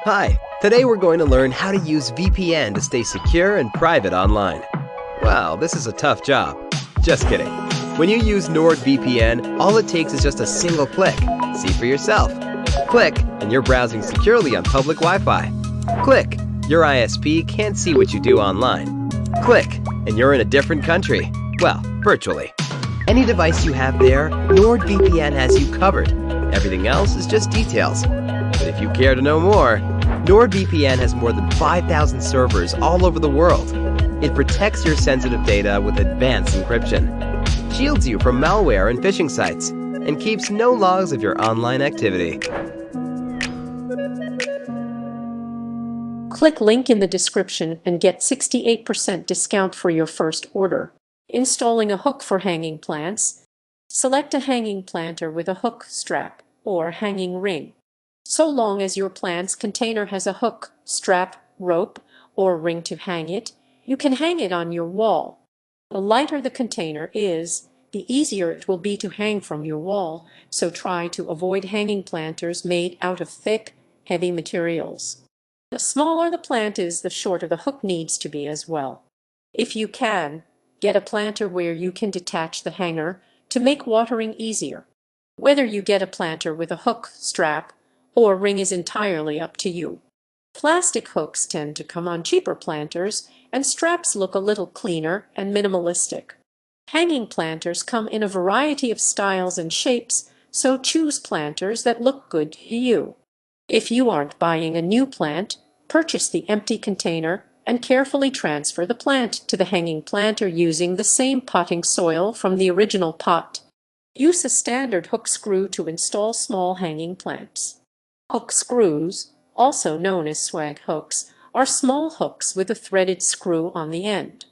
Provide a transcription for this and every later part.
Hi, today we're going to learn how to use VPN to stay secure and private online. Wow, this is a tough job. Just kidding. When you use NordVPN, all it takes is just a single click. See for yourself. Click, and you're browsing securely on public Wi-Fi. Click, your ISP can't see what you do online. Click, and you're in a different country. Well, virtually. Any device you have there, NordVPN has you covered. Everything else is just details. But if you care to know more, NordVPN has more than 5,000 servers all over the world. It protects your sensitive data with advanced encryption, shields you from malware and phishing sites, and keeps no logs of your online activity. Click link in the description and get 68% discount for your first order. Installing a hook for hanging plants. Select a hanging planter with a hook strap or hanging ring. So long as your plant's container has a hook, strap, rope, or ring to hang it, you can hang it on your wall. The lighter the container is, the easier it will be to hang from your wall, so try to avoid hanging planters made out of thick, heavy materials. The smaller the plant is, the shorter the hook needs to be as well. If you can, get a planter where you can detach the hanger to make watering easier. Whether you get a planter with a hook, strap, or ring is entirely up to you. Plastic hooks tend to come on cheaper planters, and straps look a little cleaner and minimalistic. Hanging planters come in a variety of styles and shapes, so choose planters that look good to you. If you aren't buying a new plant, purchase the empty container and carefully transfer the plant to the hanging planter using the same potting soil from the original pot. Use a standard hook screw to install small hanging plants. Hook screws, also known as swag hooks, are small hooks with a threaded screw on the end.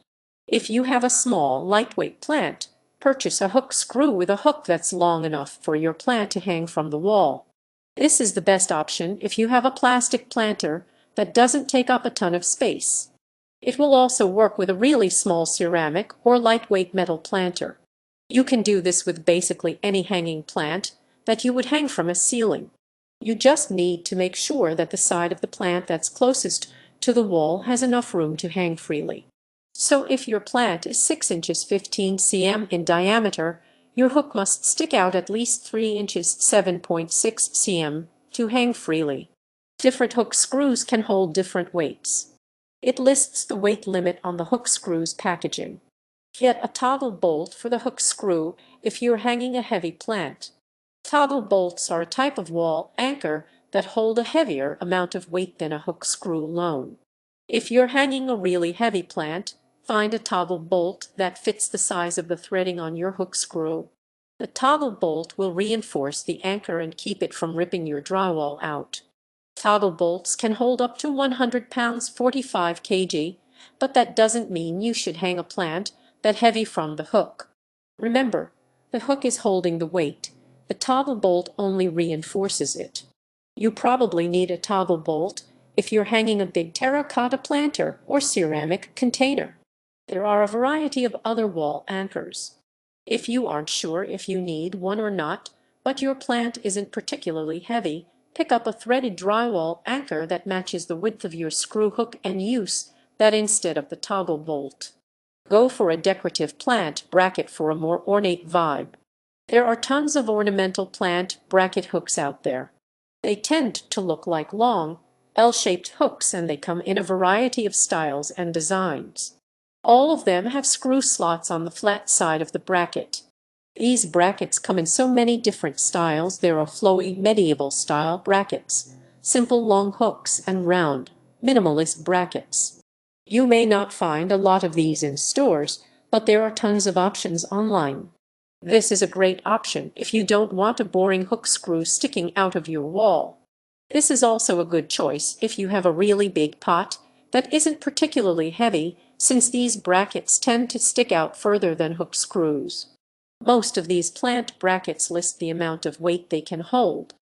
If you have a small, lightweight plant, purchase a hook screw with a hook that's long enough for your plant to hang from the wall. This is the best option if you have a plastic planter that doesn't take up a ton of space. It will also work with a really small ceramic or lightweight metal planter. You can do this with basically any hanging plant that you would hang from a ceiling. You just need to make sure that the side of the plant that's closest to the wall has enough room to hang freely. So if your plant is 6 inches 15 cm in diameter, your hook must stick out at least 3 inches 7.6 cm to hang freely. Different hook screws can hold different weights. It lists the weight limit on the hook screw's packaging. Get a toggle bolt for the hook screw if you're hanging a heavy plant. Toggle bolts are a type of wall anchor that hold a heavier amount of weight than a hook screw alone. If you're hanging a really heavy plant, find a toggle bolt that fits the size of the threading on your hook screw. The toggle bolt will reinforce the anchor and keep it from ripping your drywall out. Toggle bolts can hold up to 100 pounds 45 kg, but that doesn't mean you should hang a plant that heavy from the hook. Remember, the hook is holding the weight. The toggle bolt only reinforces it. You probably need a toggle bolt if you're hanging a big terracotta planter or ceramic container. There are a variety of other wall anchors. If you aren't sure if you need one or not, but your plant isn't particularly heavy, pick up a threaded drywall anchor that matches the width of your screw hook and use that instead of the toggle bolt. Go for a decorative plant bracket for a more ornate vibe. There are tons of ornamental plant bracket hooks out there. They tend to look like long, L-shaped hooks, and they come in a variety of styles and designs. All of them have screw slots on the flat side of the bracket. These brackets come in so many different styles. There are flowy medieval style brackets, simple long hooks, and round, minimalist brackets. You may not find a lot of these in stores, but there are tons of options online. This is a great option if you don't want a boring hook screw sticking out of your wall. This is also a good choice if you have a really big pot that isn't particularly heavy, since these brackets tend to stick out further than hook screws. Most of these plant brackets list the amount of weight they can hold.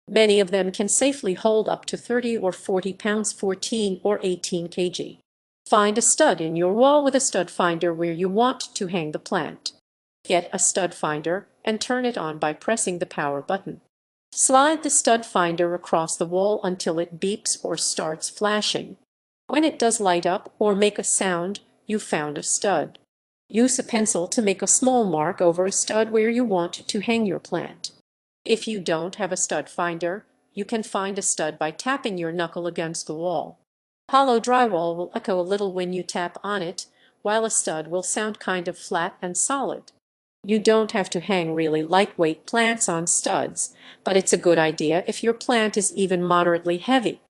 Many of them can safely hold up to 30 or 40 pounds 14 or 18 kg. Find a stud in your wall with a stud finder where you want to hang the plant. Get a stud finder and turn it on by pressing the power button. Slide the stud finder across the wall until it beeps or starts flashing. When it does light up or make a sound, you've found a stud. Use a pencil to make a small mark over a stud where you want to hang your plant. If you don't have a stud finder, you can find a stud by tapping your knuckle against the wall. Hollow drywall will echo a little when you tap on it, while a stud will sound kind of flat and solid. You don't have to hang really lightweight plants on studs, but it's a good idea if your plant is even moderately heavy.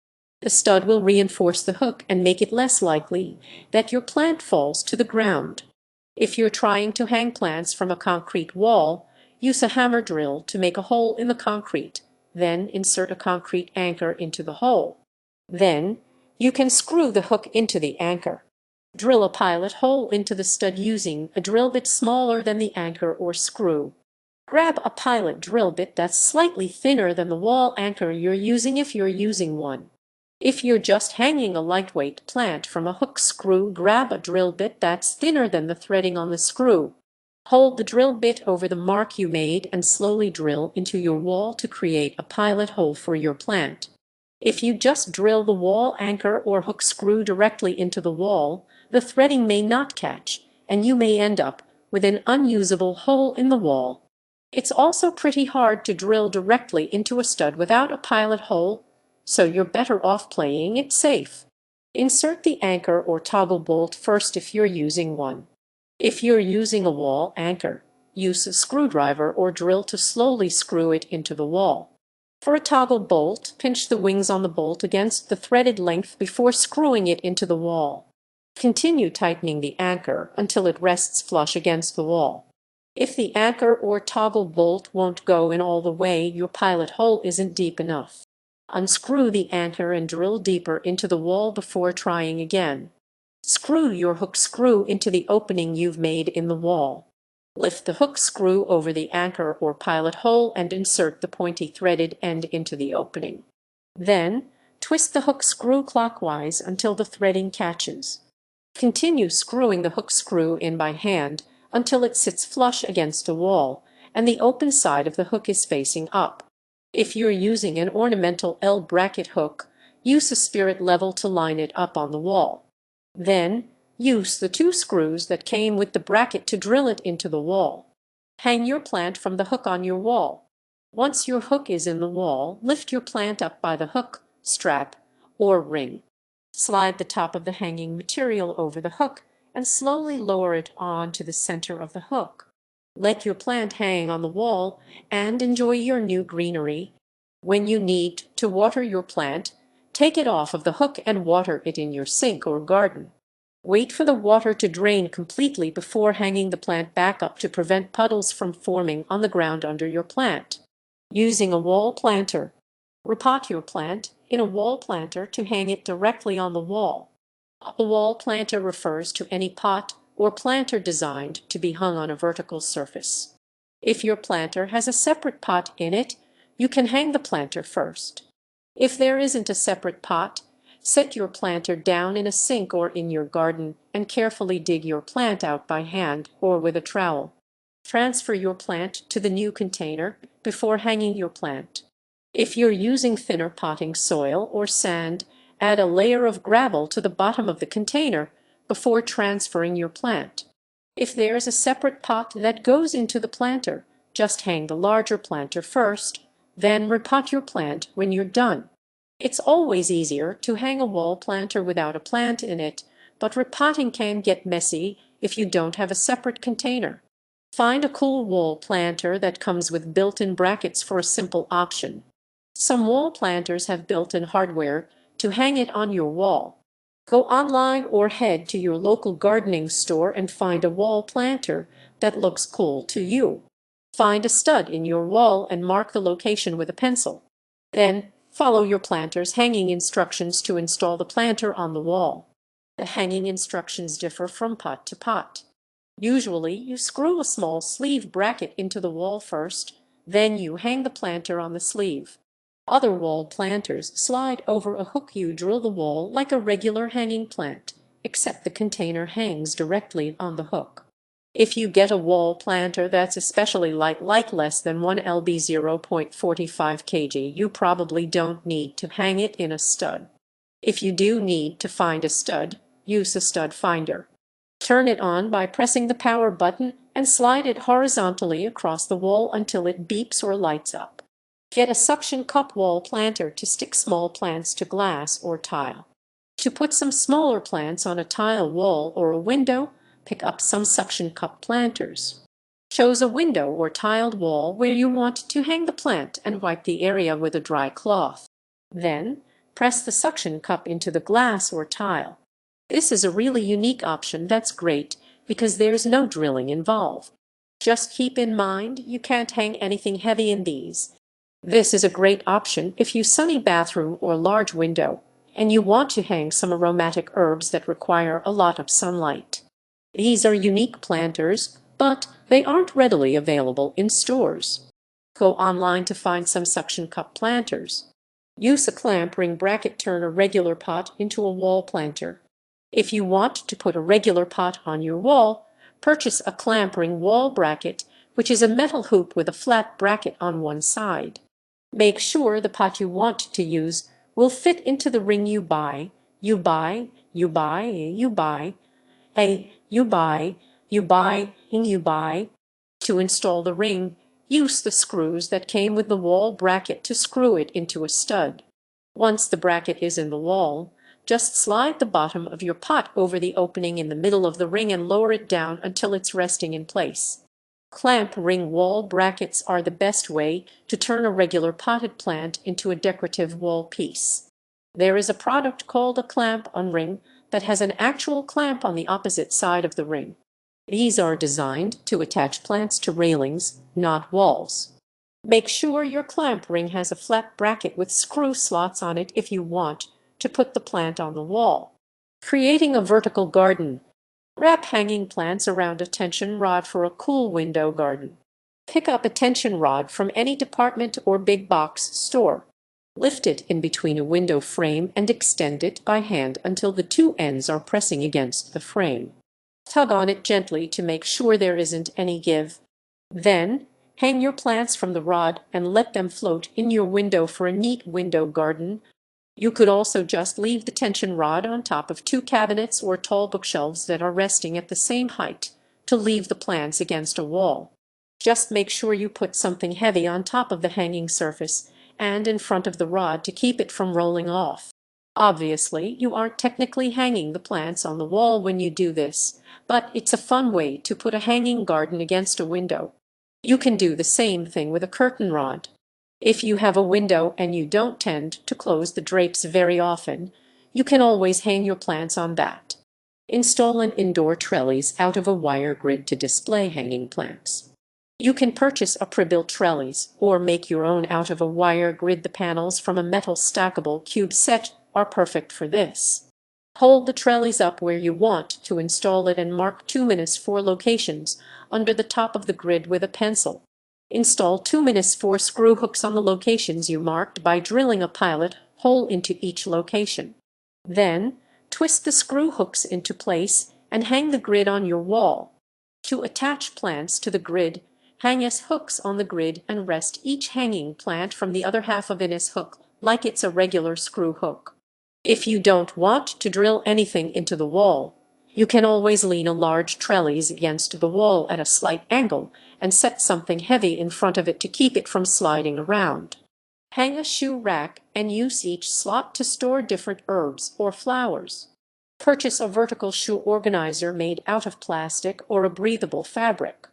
The stud will reinforce the hook and make it less likely that your plant falls to the ground. If you're trying to hang plants from a concrete wall, use a hammer drill to make a hole in the concrete, then insert a concrete anchor into the hole. Then, you can screw the hook into the anchor. Drill a pilot hole into the stud using a drill bit smaller than the anchor or screw. Grab a pilot drill bit that's slightly thinner than the wall anchor you're using if you're using one. If you're just hanging a lightweight plant from a hook screw, grab a drill bit that's thinner than the threading on the screw. Hold the drill bit over the mark you made and slowly drill into your wall to create a pilot hole for your plant. If you just drill the wall anchor or hook screw directly into the wall, the threading may not catch, and you may end up with an unusable hole in the wall. It's also pretty hard to drill directly into a stud without a pilot hole, so you're better off playing it safe. Insert the anchor or toggle bolt first if you're using one. If you're using a wall anchor, use a screwdriver or drill to slowly screw it into the wall. For a toggle bolt, pinch the wings on the bolt against the threaded length before screwing it into the wall. Continue tightening the anchor until it rests flush against the wall. If the anchor or toggle bolt won't go in all the way, your pilot hole isn't deep enough. Unscrew the anchor and drill deeper into the wall before trying again. Screw your hook screw into the opening you've made in the wall. Lift the hook screw over the anchor or pilot hole and insert the pointy threaded end into the opening. Then, twist the hook screw clockwise until the threading catches. Continue screwing the hook screw in by hand until it sits flush against a wall and the open side of the hook is facing up. If you're using an ornamental L bracket hook, use a spirit level to line it up on the wall. Then, use the 2 screws that came with the bracket to drill it into the wall. Hang your plant from the hook on your wall. Once your hook is in the wall, lift your plant up by the hook, strap, or ring. Slide the top of the hanging material over the hook and slowly lower it on to the center of the hook. Let your plant hang on the wall and enjoy your new greenery. When you need to water your plant, take it off of the hook and water it in your sink or garden. Wait for the water to drain completely before hanging the plant back up to prevent puddles from forming on the ground under your plant. Using a wall planter. Repot your plant in a wall planter to hang it directly on the wall. A wall planter refers to any pot or planter designed to be hung on a vertical surface. If your planter has a separate pot in it, you can hang the planter first. If there isn't a separate pot, set your planter down in a sink or in your garden and carefully dig your plant out by hand or with a trowel. Transfer your plant to the new container before hanging your plant. If you're using thinner potting soil or sand, add a layer of gravel to the bottom of the container before transferring your plant. If there's a separate pot that goes into the planter, just hang the larger planter first, then repot your plant when you're done. It's always easier to hang a wall planter without a plant in it, but repotting can get messy if you don't have a separate container. Find a cool wall planter that comes with built-in brackets for a simple option. Some wall planters have built-in hardware to hang it on your wall. Go online or head to your local gardening store and find a wall planter that looks cool to you. Find a stud in your wall and mark the location with a pencil. Then, follow your planter's hanging instructions to install the planter on the wall. The hanging instructions differ from pot to pot. Usually, you screw a small sleeve bracket into the wall first, then you hang the planter on the sleeve. Other wall planters slide over a hook. You drill the wall like a regular hanging plant, except the container hangs directly on the hook. If you get a wall planter that's especially light, like less than 1 lb 0.45 kg, you probably don't need to hang it in a stud. If you do need to find a stud, use a stud finder. Turn it on by pressing the power button and slide it horizontally across the wall until it beeps or lights up. Get a suction cup wall planter to stick small plants to glass or tile. To put some smaller plants on a tile wall or a window, pick up some suction cup planters. Choose a window or tiled wall where you want to hang the plant and wipe the area with a dry cloth. Then, press the suction cup into the glass or tile. This is a really unique option that's great because there's no drilling involved. Just keep in mind you can't hang anything heavy in these. This is a great option if you sunny bathroom or large window and you want to hang some aromatic herbs that require a lot of sunlight. These are unique planters, but they aren't readily available in stores. Go online to find some suction cup planters. Use a clamp ring bracket. Turn a regular pot into a wall planter. If you want to put a regular pot on your wall, purchase a clamp ring wall bracket, which is a metal hoop with a flat bracket on one side. Make sure the pot you want to use will fit into the ring you buy. You buy. To install the ring, use the screws that came with the wall bracket to screw it into a stud. Once the bracket is in the wall, just slide the bottom of your pot over the opening in the middle of the ring and lower it down until it's resting in place. Clamp ring wall brackets are the best way to turn a regular potted plant into a decorative wall piece. There is a product called a clamp-on ring that has an actual clamp on the opposite side of the ring. These are designed to attach plants to railings, not walls. Make sure your clamp ring has a flat bracket with screw slots on it if you want to put the plant on the wall. Creating a vertical garden. Wrap hanging plants around a tension rod for a cool window garden. Pick up a tension rod from any department or big box store. Lift it in between a window frame and extend it by hand until the two ends are pressing against the frame. Tug on it gently to make sure there isn't any give. Then, hang your plants from the rod and let them float in your window for a neat window garden. You could also just leave the tension rod on top of two cabinets or tall bookshelves that are resting at the same height to leave the plants against a wall. Just make sure you put something heavy on top of the hanging surface and in front of the rod to keep it from rolling off. Obviously, you aren't technically hanging the plants on the wall when you do this, but it's a fun way to put a hanging garden against a window. You can do the same thing with a curtain rod. If you have a window and you don't tend to close the drapes very often, you can always hang your plants on that. Install an indoor trellis out of a wire grid to display hanging plants. You can purchase a pre-built trellis or make your own out of a wire grid. The panels from a metal stackable cube set are perfect for this. Hold the trellis up where you want to install it and mark 2-4 locations under the top of the grid with a pencil. Install 2-4 screw hooks on the locations you marked by drilling a pilot hole into each location. Then, twist the screw hooks into place and hang the grid on your wall. To attach plants to the grid, hang S hooks on the grid and rest each hanging plant from the other half of an S hook like it's a regular screw hook. If you don't want to drill anything into the wall, you can always lean a large trellis against the wall at a slight angle and set something heavy in front of it to keep it from sliding around. Hang a shoe rack and use each slot to store different herbs or flowers. Purchase a vertical shoe organizer made out of plastic or a breathable fabric.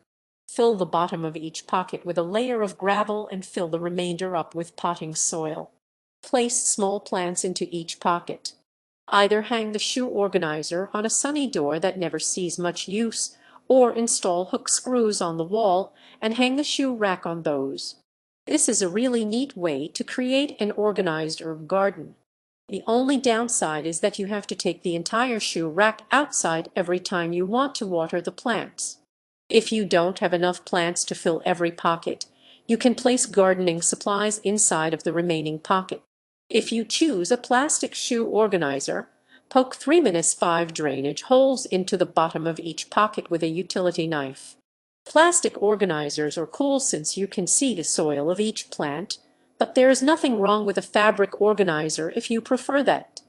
Fill the bottom of each pocket with a layer of gravel and fill the remainder up with potting soil. Place small plants into each pocket. Either hang the shoe organizer on a sunny door that never sees much use, or install hook screws on the wall and hang the shoe rack on those. This is a really neat way to create an organized herb garden. The only downside is that you have to take the entire shoe rack outside every time you want to water the plants. If you don't have enough plants to fill every pocket, you can place gardening supplies inside of the remaining pocket. If you choose a plastic shoe organizer, Poke 3-5 drainage holes into the bottom of each pocket with a utility knife. Plastic organizers are cool since you can see the soil of each plant, but there is nothing wrong with a fabric organizer if you prefer that.